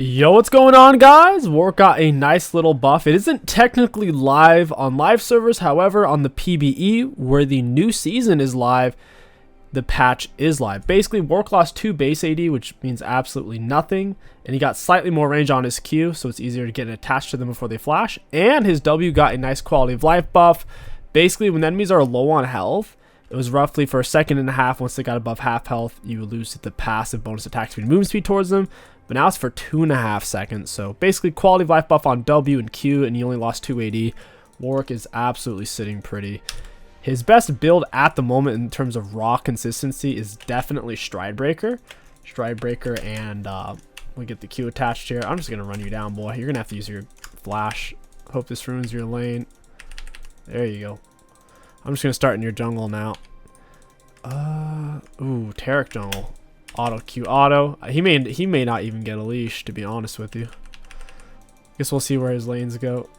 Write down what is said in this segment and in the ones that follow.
Yo, what's going on, guys? Warwick got a nice little buff. It isn't technically live on live servers, however, on the PBE, where the new season is live, the patch is live. Basically, Warwick lost 2 base AD, which means absolutely nothing, and he got slightly more range on his Q, so it's easier to get attached to them before they flash, and his W got a nice quality of life buff. Basically, when enemies are low on health, it was roughly for a second and a half. Once they got above half health, you lose the passive bonus attack speed and movement speed towards them. But now it's for 2.5 seconds. So basically quality of life buff on W and Q, and he only lost 2 AD. Warwick is absolutely sitting pretty. His best build at the moment in terms of raw consistency is definitely Stridebreaker. Stridebreaker, and we get the Q attached here. I'm just going to run you down, boy. You're going to have to use your flash. Hope this ruins your lane. There you go. I'm just going to start in your jungle now. Ooh, Tarek jungle. Auto Q auto. He may not even get a leash, to be honest with you. Guess we'll see where his lanes go.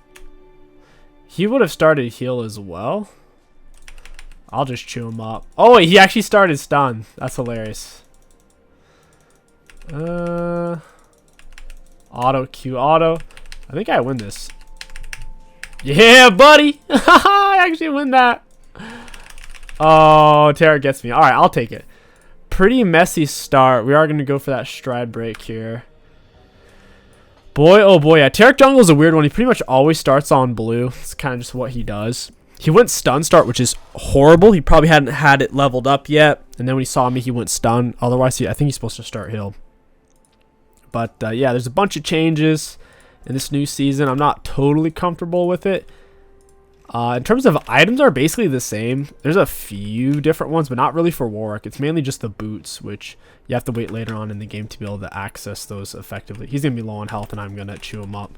He would have started heal as well. I'll just chew him up. Oh wait, he actually started stun. That's hilarious. Auto Q auto. I think I win this. Yeah, buddy. I actually win that. Oh, Tarek gets me. All right, I'll take it. Pretty messy start. We are going to go for that stride break here. Boy, oh boy, yeah. Tarek jungle is a weird one. He pretty much always starts on blue. It's kind of just what he does. He went stun start, which is horrible. He probably hadn't had it leveled up yet. And then when he saw me, he went stun. Otherwise, I think he's supposed to start heal. But yeah, there's a bunch of changes in this new season. I'm not totally comfortable with it. In terms of items are basically the same. There's a few different ones, but not really for Warwick. It's mainly just the boots, which you have to wait later on in the game to be able to access those effectively. He's going to be low on health, and I'm going to chew him up.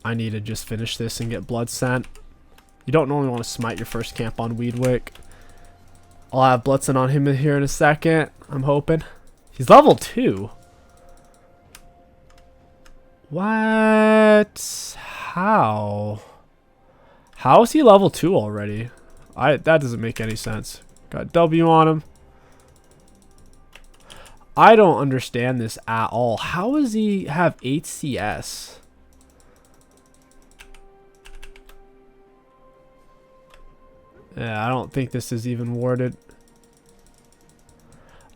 I need to just finish this and get blood scent. You don't normally want to smite your first camp on Warwick. I'll have blood scent on him here in a second, I'm hoping. He's level 2. What? How? How is he level 2 already? That doesn't make any sense. Got W on him. I don't understand this at all. How does he have 8 CS? Yeah, I don't think this is even warded.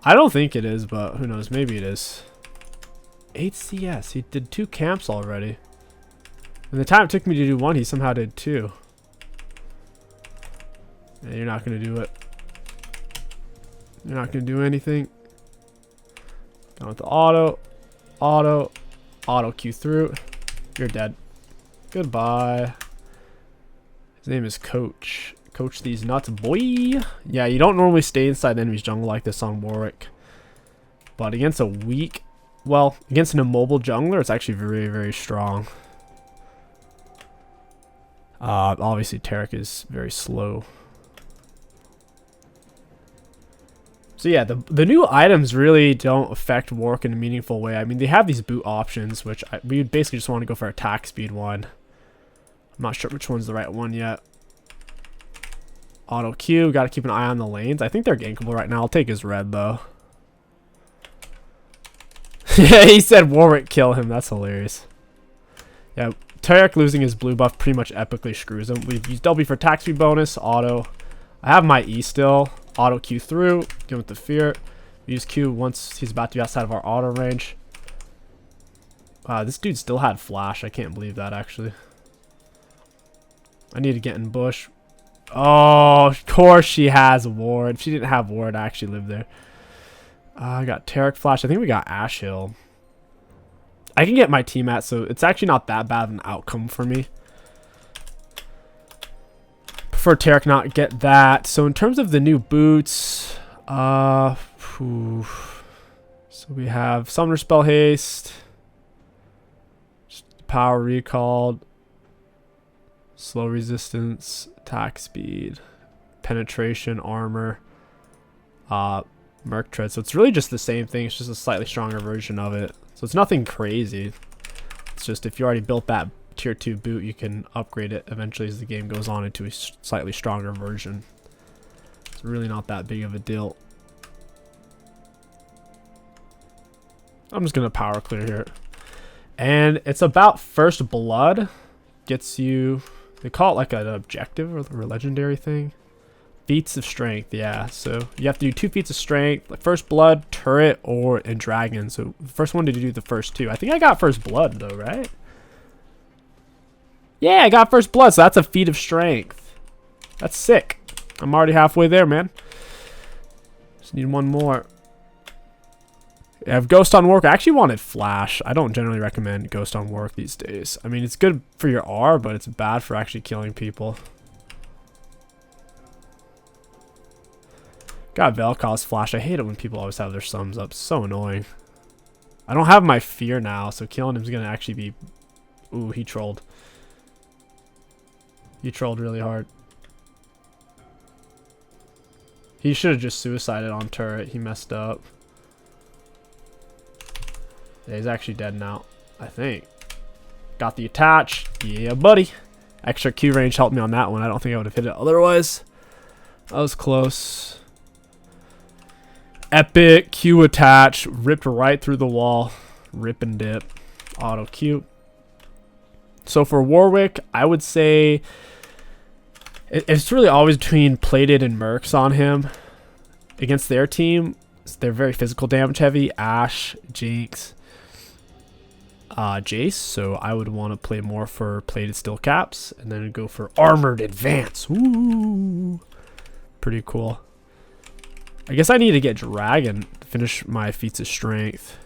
I don't think it is, but who knows? Maybe it is. 8 CS. He did 2 camps already. And the time it took me to do 1, he somehow did 2. Yeah, you're not going to do it. You're not going to do anything. Going with the auto. Auto Q through. You're dead. Goodbye. His name is Coach. Coach these nuts, boy. Yeah, you don't normally stay inside the enemy's jungle like this on Warwick. But against a weak... Well, against an immobile jungler, it's actually very, very strong. Obviously, Tarek is very slow. So yeah, the new items really don't affect Warwick in a meaningful way. I mean, they have these boot options, which we basically just want to go for attack speed one. I'm not sure which one's the right one yet. Auto Q, got to keep an eye on the lanes. I think they're gankable right now. I'll take his red, though. Yeah, he said Warwick kill him. That's hilarious. Yeah, Tarek losing his blue buff pretty much epically screws him. We've used W for attack speed bonus, auto. I have my E still. Auto Q through, give him with the fear. We use Q once he's about to be outside of our auto range. This dude still had flash. I can't believe that, actually. I need to get in bush. Oh, of course she has a ward. If she didn't have ward, I actually live there. I got Tarek flash. I think we got Ash Hill. I can get my team at, so it's actually not that bad of an outcome for me. Prefer Tarek not get that. So in terms of the new boots, so we have Summoner Spell Haste, Power Recalled, Slow Resistance, Attack Speed, Penetration, Armor, Merc Tread. So it's really just the same thing. It's just a slightly stronger version of it. So it's nothing crazy. It's just if you already built that tier 2 boot, you can upgrade it eventually as the game goes on into a slightly stronger version. It's really not that big of a deal. I'm just gonna power clear here. And it's about first blood. Gets you, they call it like an objective or a legendary thing. Feats of strength, yeah. So you have to do 2 feats of strength, like first blood, turret, and dragon. So the first one to do the first 2. I think I got first blood though, right? Yeah, I got first blood, so that's a feat of strength. That's sick. I'm already halfway there, man. Just need one more. I have Ghost on Work. I actually wanted Flash. I don't generally recommend Ghost on Work these days. I mean, it's good for your R, but it's bad for actually killing people. Got Vel'Koz's Flash. I hate it when people always have their sums up. It's so annoying. I don't have my fear now, so killing him is going to actually be... Ooh, he trolled. He trolled really hard. He should have just suicided on turret. He messed up. Yeah, he's actually dead now, I think. Got the attach. Yeah, buddy. Extra Q range helped me on that one. I don't think I would have hit it otherwise. That was close. Epic Q attach. Ripped right through the wall. Rip and dip. Auto Q. So for Warwick, I would say it's really always between plated and mercs on him. Against their team, they're very physical damage heavy. Ashe, Jinx, Jace. So I would want to play more for plated steel caps and then go for armored advance. Ooh, pretty cool. I guess I need to get dragon to finish my feats of strength.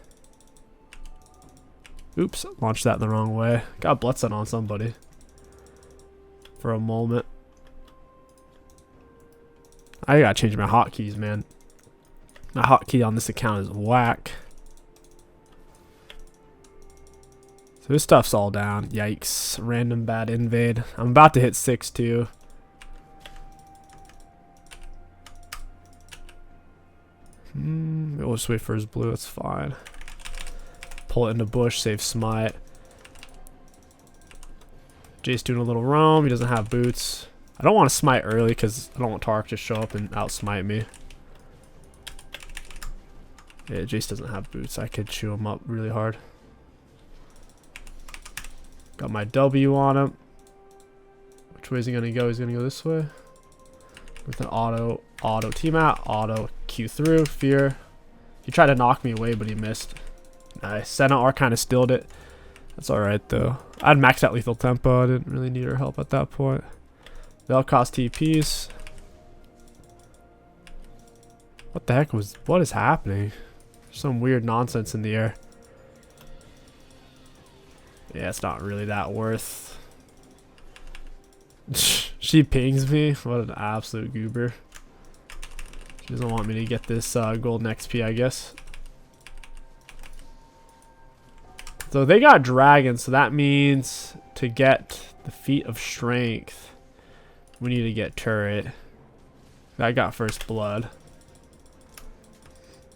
Oops, launched that the wrong way. Got Bloodset on somebody for a moment. I gotta change my hotkeys, man. My hotkey on this account is whack. So this stuff's all down. Yikes. Random bad invade. I'm about to hit 6 too. We'll just wait for his blue. It's fine. Pull it into bush. Save smite. Jace doing a little roam. He doesn't have boots. I don't want to smite early because I don't want Tark to show up and outsmite me. Yeah, Jace doesn't have boots. I could chew him up really hard. Got my W on him. Which way is he going to go? He's going to go this way. With an auto team out. Auto Q through. Fear. He tried to knock me away, but he missed. Nice. Senna R kind of stilled it. That's alright, though. I had maxed out lethal tempo. I didn't really need her help at that point. Vel'Koz TPs. What the heck was... What is happening? There's some weird nonsense in the air. Yeah, it's not really that worth. She pings me. What an absolute goober. She doesn't want me to get this golden XP, I guess. So they got dragon, so that means to get the feat of strength, we need to get turret. I got first blood.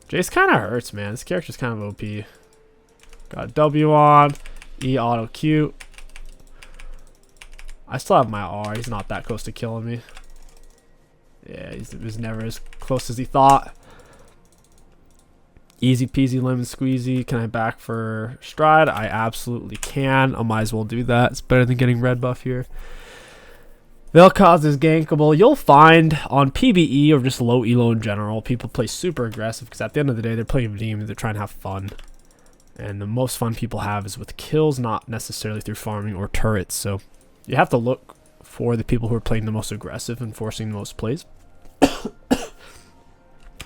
Jace kind of hurts, man. This character's kind of OP. Got W on. E auto Q. I still have my R. He's not that close to killing me. Yeah, he was never as close as he thought. Easy peasy lemon squeezy. Can I back for stride? I absolutely can. I might as well do that. It's better than getting red buff here. Vel'Koz is gankable. You'll find on PBE or just low elo in general, people play super aggressive because at the end of the day, they're playing Redeem. They're trying to have fun. And the most fun people have is with kills, not necessarily through farming or turrets. So you have to look for the people who are playing the most aggressive and forcing the most plays.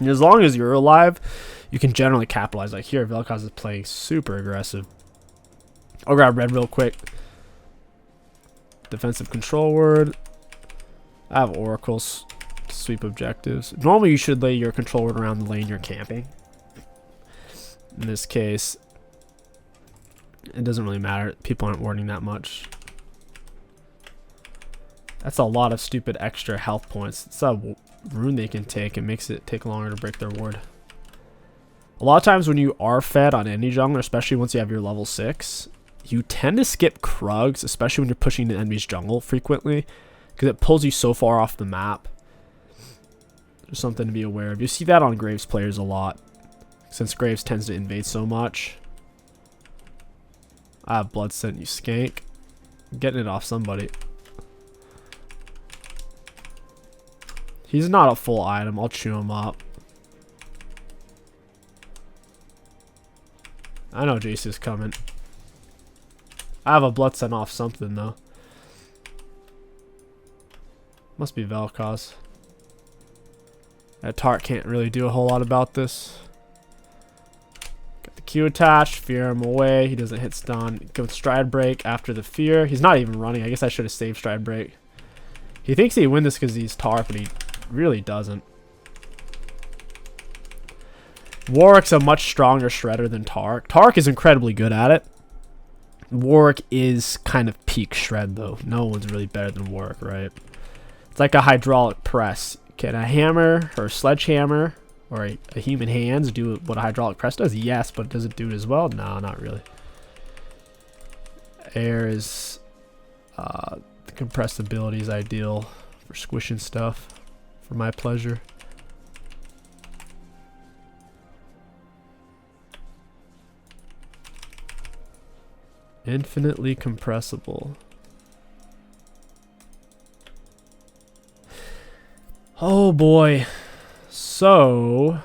And as long as you're alive, you can generally capitalize. Like here, Vel'Koz is playing super aggressive. I'll grab red real quick. Defensive control word. I have oracles to sweep objectives. Normally you should lay your control word around the lane you're camping. In this case, it doesn't really matter. People aren't warding that much. That's a lot of stupid extra health points. It's a rune they can take. It makes it take longer to break their ward. A lot of times when you are fed on any jungler, especially once you have your level 6, you tend to skip Krugs, especially when you're pushing the enemy's jungle frequently, because it pulls you so far off the map. There's something to be aware of. You see that on Graves players a lot, since Graves tends to invade so much. I have blood scent, you skank. I'm getting it off somebody. He's not a full item. I'll chew him up. I know Jace is coming. I have a blood scent off something though. Must be Vel'Koz. That Tart can't really do a whole lot about this. Got the Q attached, fear him away. He doesn't hit stun. Go with stride break after the fear. He's not even running. I guess I should have saved stride break. He thinks he win this because he's Tart, but he really doesn't. Warwick's a much stronger shredder than Tark. Tark is incredibly good at it. Warwick is kind of peak shred though. No one's really better than Warwick, right? It's like a hydraulic press. Can a hammer or a sledgehammer or a human hands do what a hydraulic press does? Yes, but does it do it as well? No, not really. Air is the compressibility is ideal for squishing stuff for my pleasure. Infinitely compressible. Oh boy. So,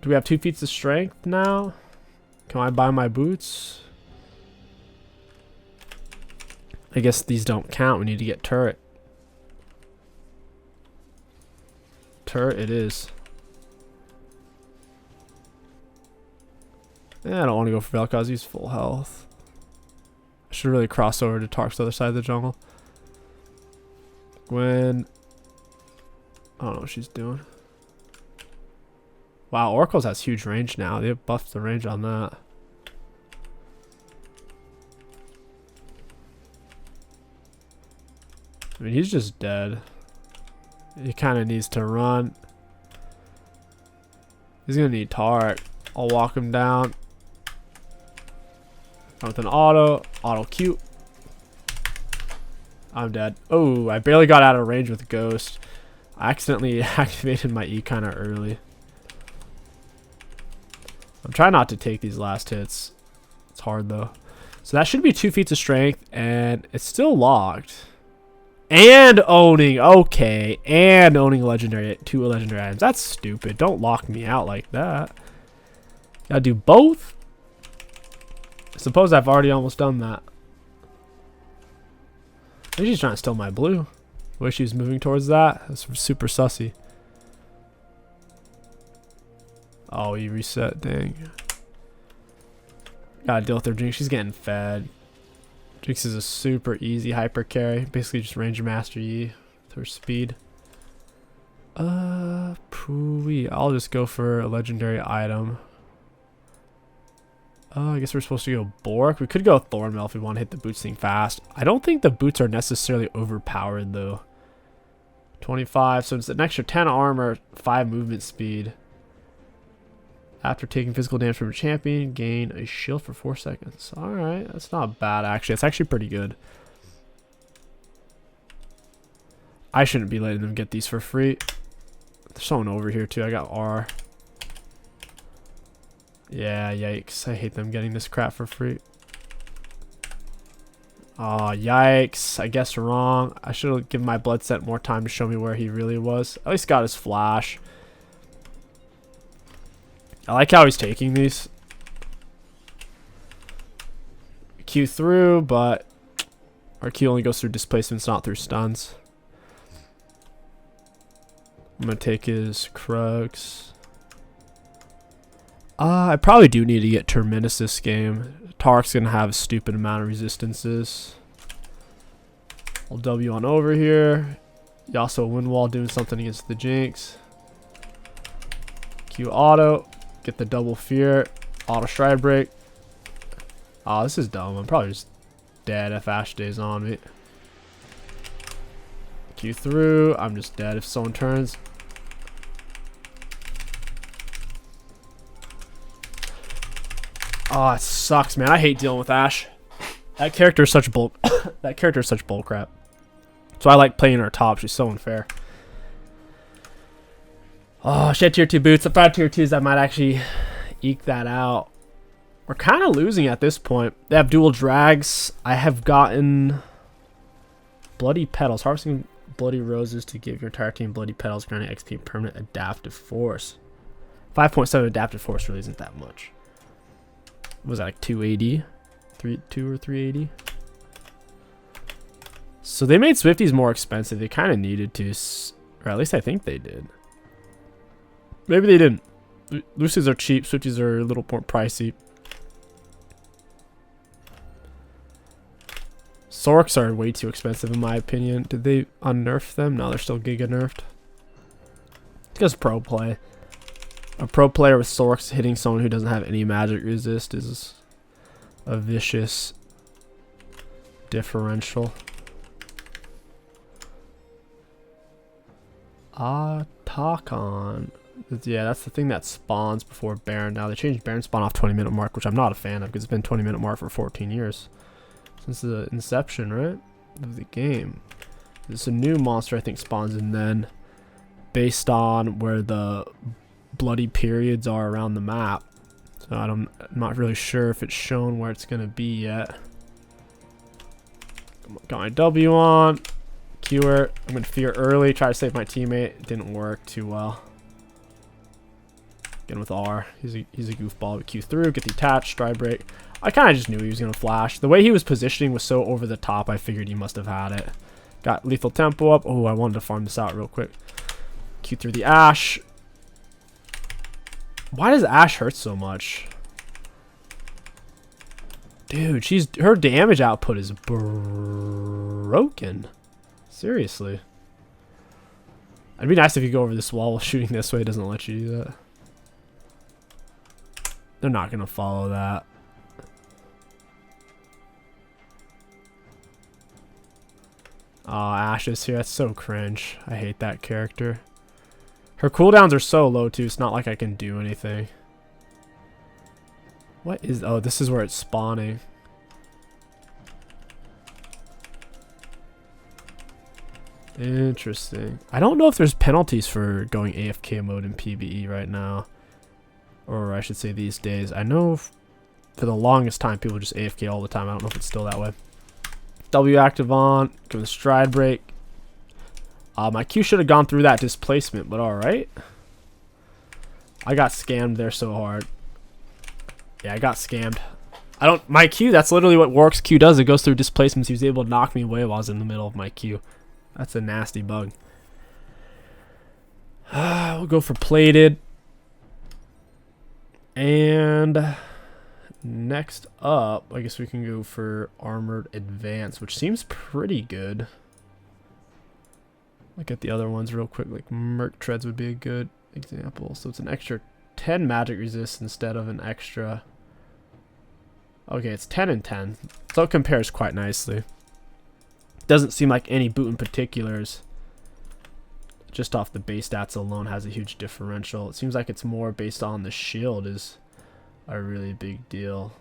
do we have 2 feats of strength now? Can I buy my boots? I guess these don't count. We need to get turret. Turret it is. I don't want to go for Vel'Koz. He's full health. I should really cross over to Tark's other side of the jungle. Gwen. I don't know what she's doing. Wow, Oracles has huge range now. They have buffed the range on that. I mean, he's just dead. He kind of needs to run. He's going to need Tark. I'll walk him down. With an auto Q. I'm dead. Oh, I barely got out of range with Ghost. I accidentally activated my E kind of early. I'm trying not to take these last hits. It's hard though. So that should be 2 feats of strength, and it's still locked. And owning, okay, and owning legendary 2 legendary items. That's stupid. Don't lock me out like that. Gotta do both. I suppose I've already almost done that. Maybe she's trying to steal my blue. The way she was moving towards that, that's super sussy. Oh, he reset, dang. Gotta deal with her Jinx. She's getting fed. Jinx is a super easy hyper carry. Basically just range master Yi with her speed. Pooey. I'll just go for a legendary item. I guess we're supposed to go Bork. We could go Thornmail if we want to hit the boots thing fast. I don't think the boots are necessarily overpowered though. 25, so it's an extra 10 armor, 5 movement speed. After taking physical damage from a champion, gain a shield for 4 seconds. Alright, that's not bad actually. It's actually pretty good. I shouldn't be letting them get these for free. There's someone over here too. I got R. Yeah, yikes. I hate them getting this crap for free. Oh, yikes. I guess wrong. I should have given my blood set more time to show me where he really was. At least got his flash. I like how he's taking these. Q through, but our Q only goes through displacements, not through stuns. I'm going to take his Krugs. I probably do need to get Terminus this game. Tark's going to have a stupid amount of resistances. I'll W on over here. Yasuo wind wall doing something against the Jinx. Q auto. Get the double fear. Auto stride break. Oh, this is dumb. I'm probably just dead if Ash stays on me. Q through. I'm just dead if someone turns. Oh, it sucks, man. I hate dealing with Ash. That character is such bull. That character is such bullcrap. So I like playing her top. She's so unfair. Oh, she had tier 2 boots. If I had tier 2s, I might actually eke that out. We're kind of losing at this point. They have dual drags. I have gotten bloody petals. Harvesting bloody roses to give your entire team bloody petals, granting XP permanent adaptive force. 5.7 adaptive force really isn't that much. What was that, like 280? 2 or 380? So they made Swifties more expensive. They kind of needed to, or at least I think they did. Maybe they didn't. Lucy's are cheap. Swifties are a little more pricey. Sorks are way too expensive in my opinion. Did they unnerf them? No, they're still giga nerfed. It's because pro play. A pro player with Sorks hitting someone who doesn't have any magic resist is a vicious differential. Takon. Yeah, that's the thing that spawns before Baron. Now they changed Baron spawn off 20-minute mark, which I'm not a fan of because it's been 20-minute mark for 14 years. Since the inception, right, of the game. There's a new monster I think spawns in then based on where the bloody periods are around the map. So I'm not really sure if it's shown where it's going to be yet. Got my W on. Qer. I'm going to fear early. Try to save my teammate. It didn't work too well. Again with R. He's a goofball. But Q through. Get the attach. Stride break. I kind of just knew he was going to flash. The way he was positioning was so over the top, I figured he must have had it. Got lethal tempo up. Oh, I wanted to farm this out real quick. Q through the Ashe. Why does Ashe hurt so much? Dude, her damage output is broken. Seriously. It'd be nice if you go over this wall shooting this way. It doesn't let you do that. They're not going to follow that. Oh, Ashe is here. That's so cringe. I hate that character. Her cooldowns are so low, too. It's not like I can do anything. What is... Oh, this is where it's spawning. Interesting. I don't know if there's penalties for going AFK mode in PvE right now. Or I should say these days. I know for the longest time, people just AFK all the time. I don't know if it's still that way. W active on, give a stride break. My Q should have gone through that displacement, but alright. I got scammed there so hard. Yeah, I got scammed. My Q, that's literally what Warwick's Q does. It goes through displacements. He was able to knock me away while I was in the middle of my Q. That's a nasty bug. We'll go for plated. And next up, I guess we can go for Armored Advance, which seems pretty good. Look at the other ones real quick. Like Merc Treads would be a good example. So it's an extra 10 magic resist instead of an extra... Okay, it's 10 and 10. So it compares quite nicely. Doesn't seem like any boot in particulars. Just off the base stats alone has a huge differential. It seems like it's more based on the shield is a really big deal.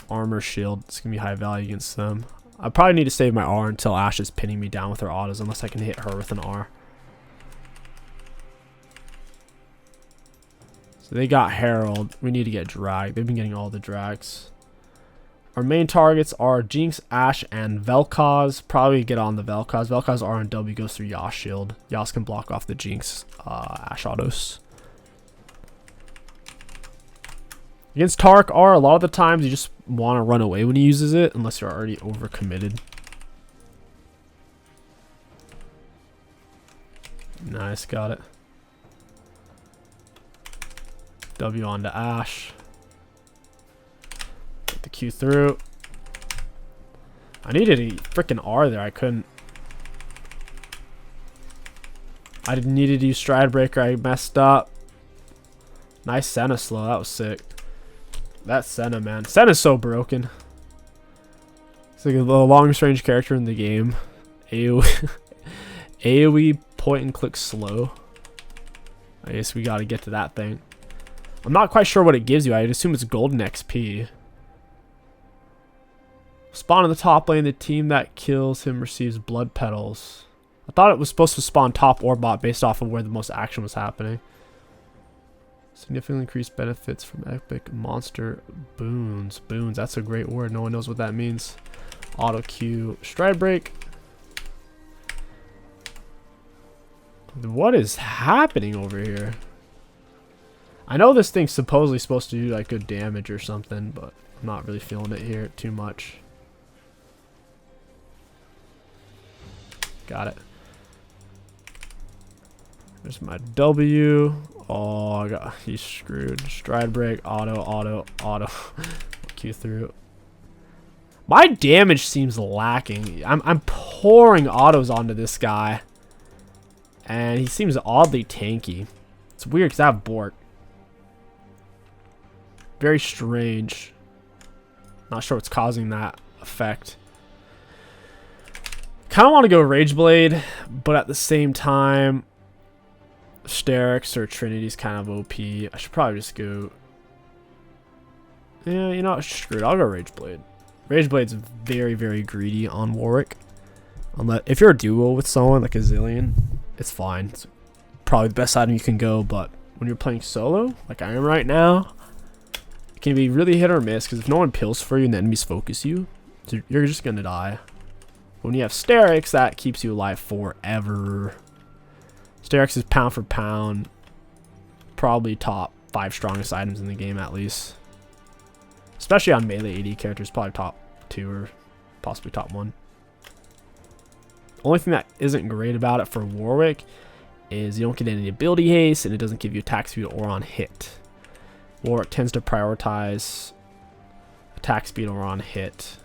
Armor shield. It's going to be high value against them. I probably need to save my R until Ashe is pinning me down with her autos unless I can hit her with an R. So they got Herald. We need to get Drag. They've been getting all the drags. Our main targets are Jinx, Ashe, and Vel'Koz. Probably get on the Vel'Koz. Vel'Koz R and W goes through Yas shield. Yas can block off the Jinx Ashe autos. Against Taric R, a lot of the times you just want to run away when he uses it unless you're already overcommitted. Nice, got it. W onto Ashe. Get the Q through. I needed a freaking R there. I couldn't. I needed to use Stride Breaker. I messed up. Nice Senna slow. That was sick. That's Senna, man. Senna's so broken. It's like the longest range character in the game. AoE point and click slow. I guess we got to get to that thing. I'm not quite sure what it gives you. I'd assume it's golden XP. Spawn in the top lane. The team that kills him receives blood petals. I thought it was supposed to spawn top or bot based off of where the most action was happening. Significantly increased benefits from epic monster boons. Boons, that's a great word. No one knows what that means. Auto Q, stride break. What is happening over here? I know this thing's supposedly supposed to do like good damage or something, but I'm not really feeling it here too much. Got it. There's my W. Oh, he's screwed. Stride break, auto. Q through. My damage seems lacking. I'm pouring autos onto this guy, and he seems oddly tanky. It's weird because I have Bork. Very strange. Not sure what's causing that effect. Kind of want to go Rage Blade, but at the same time, Sterix or Trinity's kind of OP. I should probably just go. Yeah, you know what? Screw it. I'll go Rage Blade. Rage Blade's very, very greedy on Warwick. If you're a duo with someone like a Zillion, it's fine. It's probably the best item you can go, but when you're playing solo, like I am right now, it can be really hit or miss, because if no one pills for you and the enemies focus you, you're just going to die. When you have Sterix, that keeps you alive forever. Sterix is pound for pound, probably top 5 strongest items in the game at least. Especially on melee AD characters, probably top 2 or possibly top 1. Only thing that isn't great about it for Warwick is you don't get any ability haste, and it doesn't give you attack speed or on hit. Warwick tends to prioritize attack speed or on hit,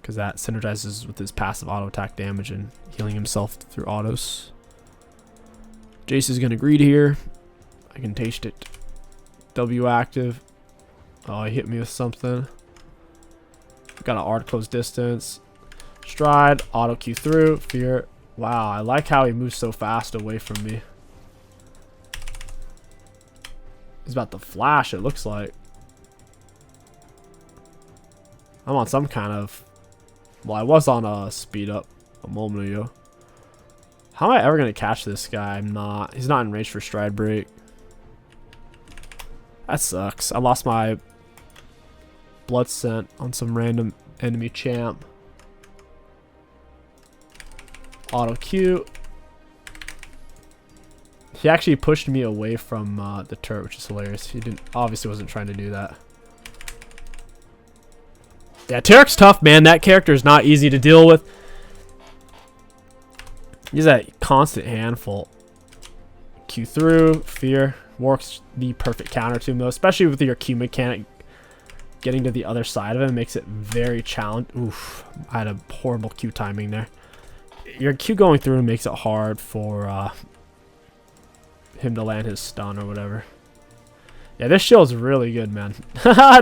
because that synergizes with his passive auto attack damage and healing himself through autos. Jace is going to greed here. I can taste it. W active. Oh, he hit me with something. Got an art close distance. Stride. Auto Q through. Fear. Wow, I like how he moves so fast away from me. He's about to flash, it looks like. I'm on some kind of... Well, I was on a speed up a moment ago. How am I ever going to catch this guy? I'm not. He's not in range for stride break. That sucks. I lost my blood scent on some random enemy champ. Auto Q. He actually pushed me away from the turret, which is hilarious. He obviously wasn't trying to do that. Yeah, Tarek's tough, man. That character is not easy to deal with. He's that constant handful. Q through, fear. Works the perfect counter to him, though, especially with your Q mechanic. Getting to the other side of him makes it very challenging. Oof, I had a horrible Q timing there. Your Q going through makes it hard for him to land his stun or whatever. Yeah, this shield's really good, man.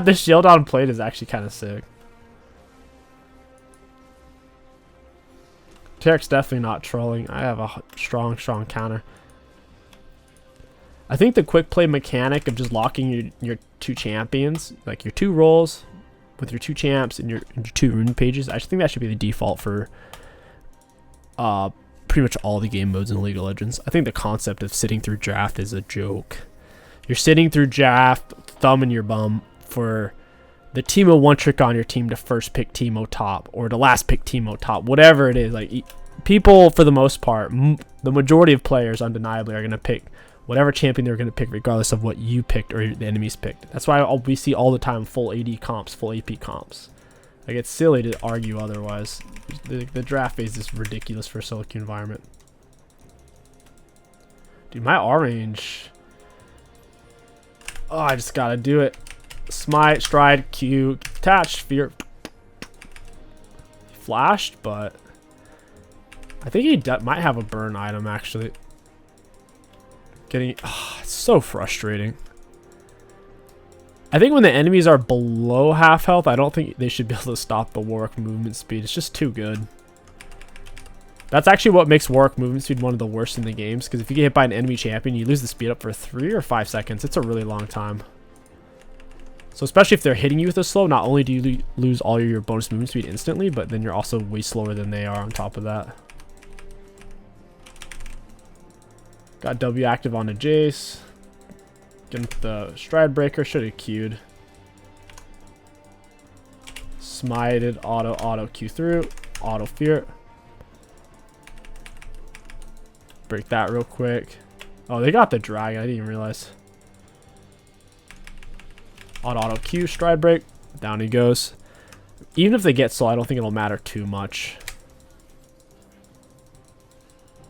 This shield on plate is actually kind of sick. Tarek's definitely not trolling. I have a strong counter. I think the quick play mechanic of just locking your 2 champions, like your 2 rolls with your 2 champs and your 2 rune pages, I think that should be the default for pretty much all the game modes in League of Legends. I think the concept of sitting through draft is a joke. You're sitting through draft, thumb in your bum, for the Teemo 1 trick on your team to first pick Teemo top, or to last pick Teemo top, whatever it is. Like, people, for the most part, the majority of players undeniably are going to pick whatever champion they're going to pick, regardless of what you picked or the enemies picked. That's why we see all the time full AD comps, full AP comps. Like, it's silly to argue otherwise. The draft phase is ridiculous for a solo queue environment. Dude, my R range. Oh, I just gotta do it. Smite, stride, Q, attached, fear. Flashed, but I think he might have a burn item actually. It's so frustrating. I think when the enemies are below half health, I don't think they should be able to stop the Warwick movement speed. It's just too good. That's actually what makes Warwick movement speed one of the worst in the games, because if you get hit by an enemy champion, you lose the speed up for 3 or 5 seconds. It's a really long time. So especially if they're hitting you with a slow, not only do you lose all your bonus movement speed instantly, but then you're also way slower than they are on top of that. Got W active on a Jace. Get the stride breaker. Should have queued. Smited. Auto Q through. Auto fear. Break that real quick. Oh, they got the dragon. I didn't even realize. Auto Q. Stride break. Down he goes. Even if they get soul, I don't think it'll matter too much.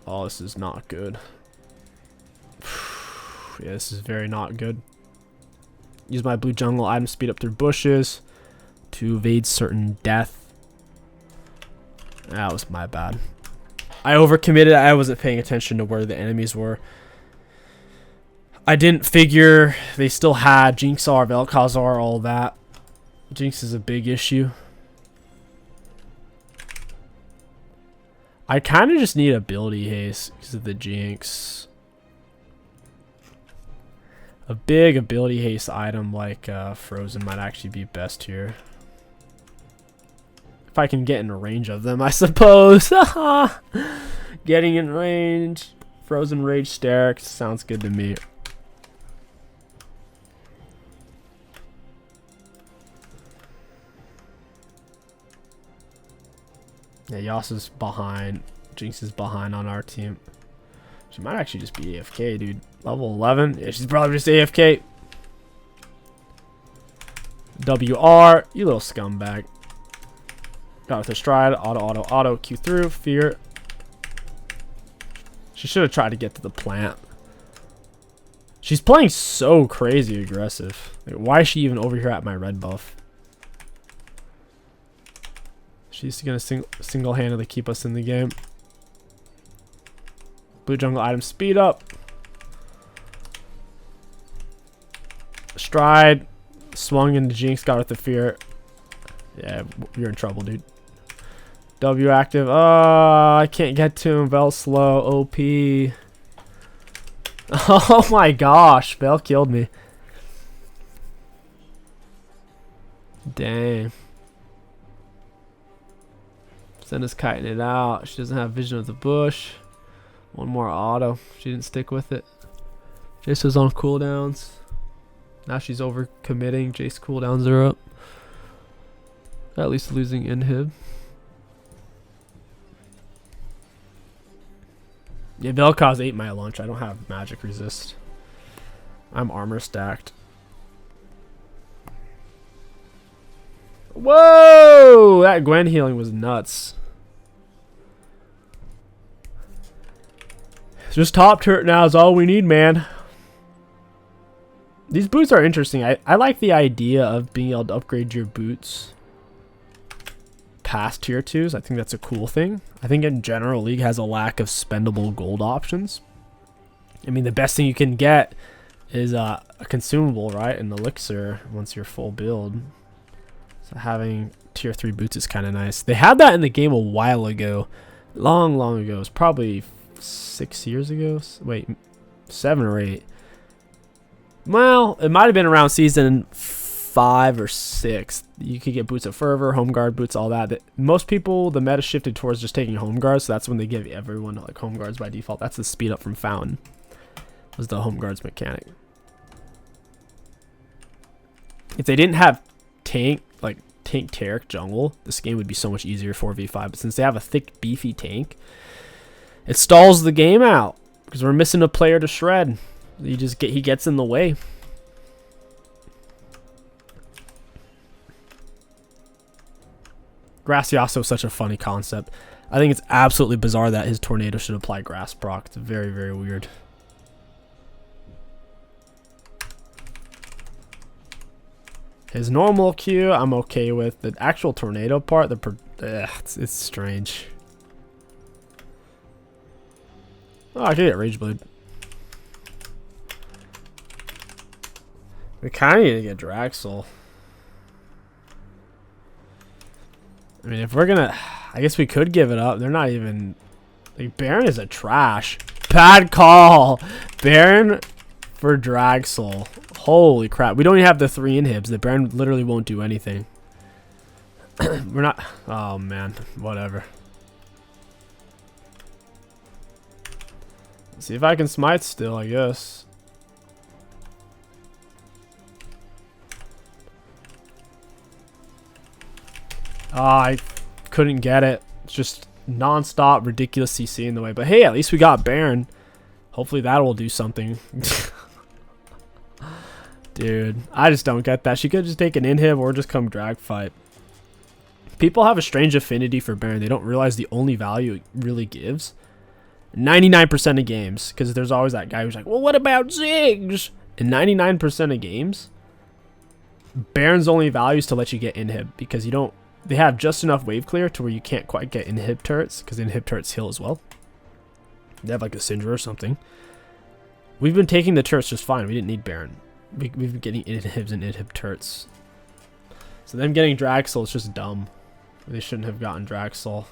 Oh, this is not good. Yeah, this is very not good. Use my blue jungle item speed up through bushes to evade certain death. That was my bad. I overcommitted. I wasn't paying attention to where the enemies were. I didn't figure they still had Jinxar, Vel'Khazar, all that. Jinx is a big issue. I kind of just need ability haste because of the Jinx. A big ability haste item like Frozen might actually be best here. If I can get in range of them, I suppose. Getting in range. Frozen Rage Sterk sounds good to me. Yeah, Yasu's behind. Jinx is behind on our team. She might actually just be AFK, dude. Level 11. Yeah, she's probably just AFK. WR. You little scumbag. Got with her stride. Auto. Q through. Fear. She should have tried to get to the plant. She's playing so crazy aggressive. Like, why is she even over here at my red buff? She's gonna single-handedly keep us in the game. Blue jungle item speed up. Stride. Swung into Jinx. Got with the fear. Yeah, you're in trouble, dude. W active. Oh, I can't get to him. Vel slow. OP. Oh my gosh. Vel killed me. Dang. Senna's kiting it out. She doesn't have vision of the bush. One more auto. She didn't stick with it. Jace was on cooldowns. Now she's over committing. Jace cooldowns are up. At least losing inhib. Yeah, Vel'Khaz ate my lunch. I don't have magic resist. I'm armor stacked. Whoa! That Gwen healing was nuts. Just top turret now is all we need, man. These boots are interesting. I like the idea of being able to upgrade your boots past tier 2s. I think that's a cool thing. I think in general, League has a lack of spendable gold options. I mean, the best thing you can get is a consumable, right? An elixir once you're full build. So having tier 3 boots is kind of nice. They had that in the game a while ago. Long ago. It was probably 6 years ago. Wait, 7 or 8. Well, it might have been around season 5 or 6. You could get boots of fervor, home guard boots, all that. Most people, the meta shifted towards just taking home guards, so that's when they give everyone like home guards by default. That's the speed up from Fountain. Was the home guards mechanic. If they didn't have tank Taric jungle, this game would be so much easier 4v5. But since they have a thick, beefy tank, it stalls the game out because we're missing a player to shred. He gets in the way. Graciaso is such a funny concept. I think it's absolutely bizarre that his tornado should apply grass proc. It's very, very weird. His normal Q, I'm okay with. The actual tornado part, it's strange. Oh, I could get Rage Blade. We kind of need to get Draxel. I mean, if we're gonna... I guess we could give it up. They're not even... Like, Baron is a trash. Bad call. Baron for Draxel. Holy crap. We don't even have the 3 inhibs. The Baron literally won't do anything. We're not... Oh, man. Whatever. Let's see if I can smite still, I guess. I couldn't get it. It's just non-stop ridiculous CC in the way. But hey, at least we got Baron. Hopefully that will do something. Dude, I just don't get that. She could just take an inhib or just come drag fight. People have a strange affinity for Baron. They don't realize the only value it really gives. 99% of games, because there's always that guy who's like, well, what about Ziggs? In 99% of games, Baron's only value is to let you get inhib, because you don't. They have just enough wave clear to where you can't quite get inhib turrets, because inhib turrets heal as well. They have like a Syndra or something. We've been taking the turrets just fine. We didn't need Baron. We've been getting inhibs and inhib turrets. So them getting Draxel is just dumb. They shouldn't have gotten Draxel.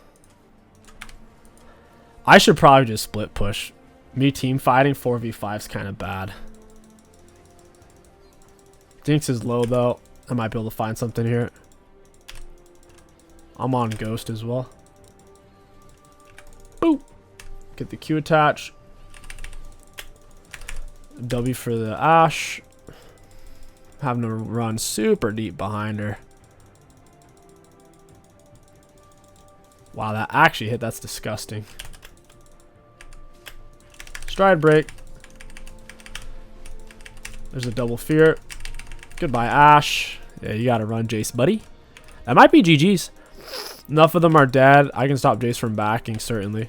I should probably just split push. Me team fighting 4v5 is kind of bad. Jinx is low though. I might be able to find something here. I'm on Ghost as well. Boop. Get the Q attach. W for the Ashe. Having to run super deep behind her. Wow, that actually hit. That's disgusting. Stride break. There's a double fear. Goodbye, Ashe. Yeah, you gotta run, Jace, buddy. That might be GG's. Enough of them are dead. I can stop Jace from backing, certainly.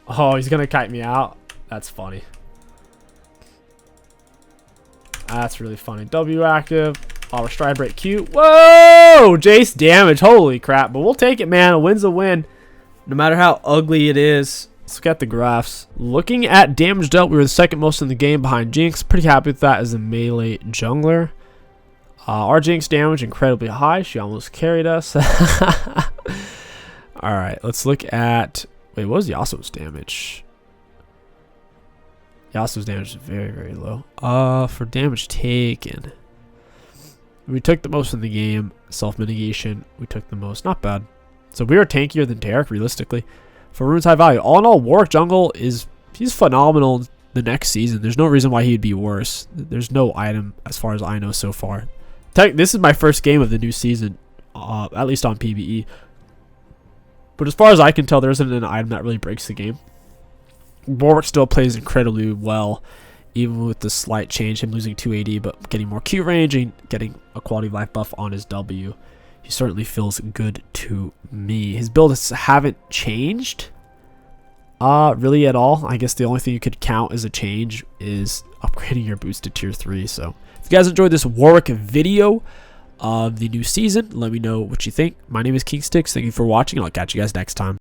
Oh, he's gonna kite me out. That's funny. That's really funny. W active. Our stride break Q. Whoa! Jace damage. Holy crap. But we'll take it, man. A win's a win. No matter how ugly it is. Let's look at the graphs. Looking at damage dealt, we were the second most in the game behind Jinx. Pretty happy with that as a melee jungler. Our Jinx damage incredibly high. She almost carried us. Alright, let's look at... Wait, what was Yasuo's damage? Yasuo's damage is very, very low. For damage taken... We took the most in the game. Self-mitigation. We took the most. Not bad. So we are tankier than Taric, realistically. For runes high value. All in all, Warwick jungle is... He's phenomenal the next season. There's no reason why he'd be worse. There's no item, as far as I know so far. This is my first game of the new season. At least on PvE. But as far as I can tell, there isn't an item that really breaks the game. Warwick still plays incredibly well. Even with the slight change, him losing 2 AD, but getting more Q range and getting a quality of life buff on his W. He certainly feels good to me. His builds haven't changed really at all. I guess the only thing you could count as a change is upgrading your boots to tier 3. So if you guys enjoyed this Warwick video of the new season, let me know what you think. My name is King Sticks. Thank you for watching, and I'll catch you guys next time.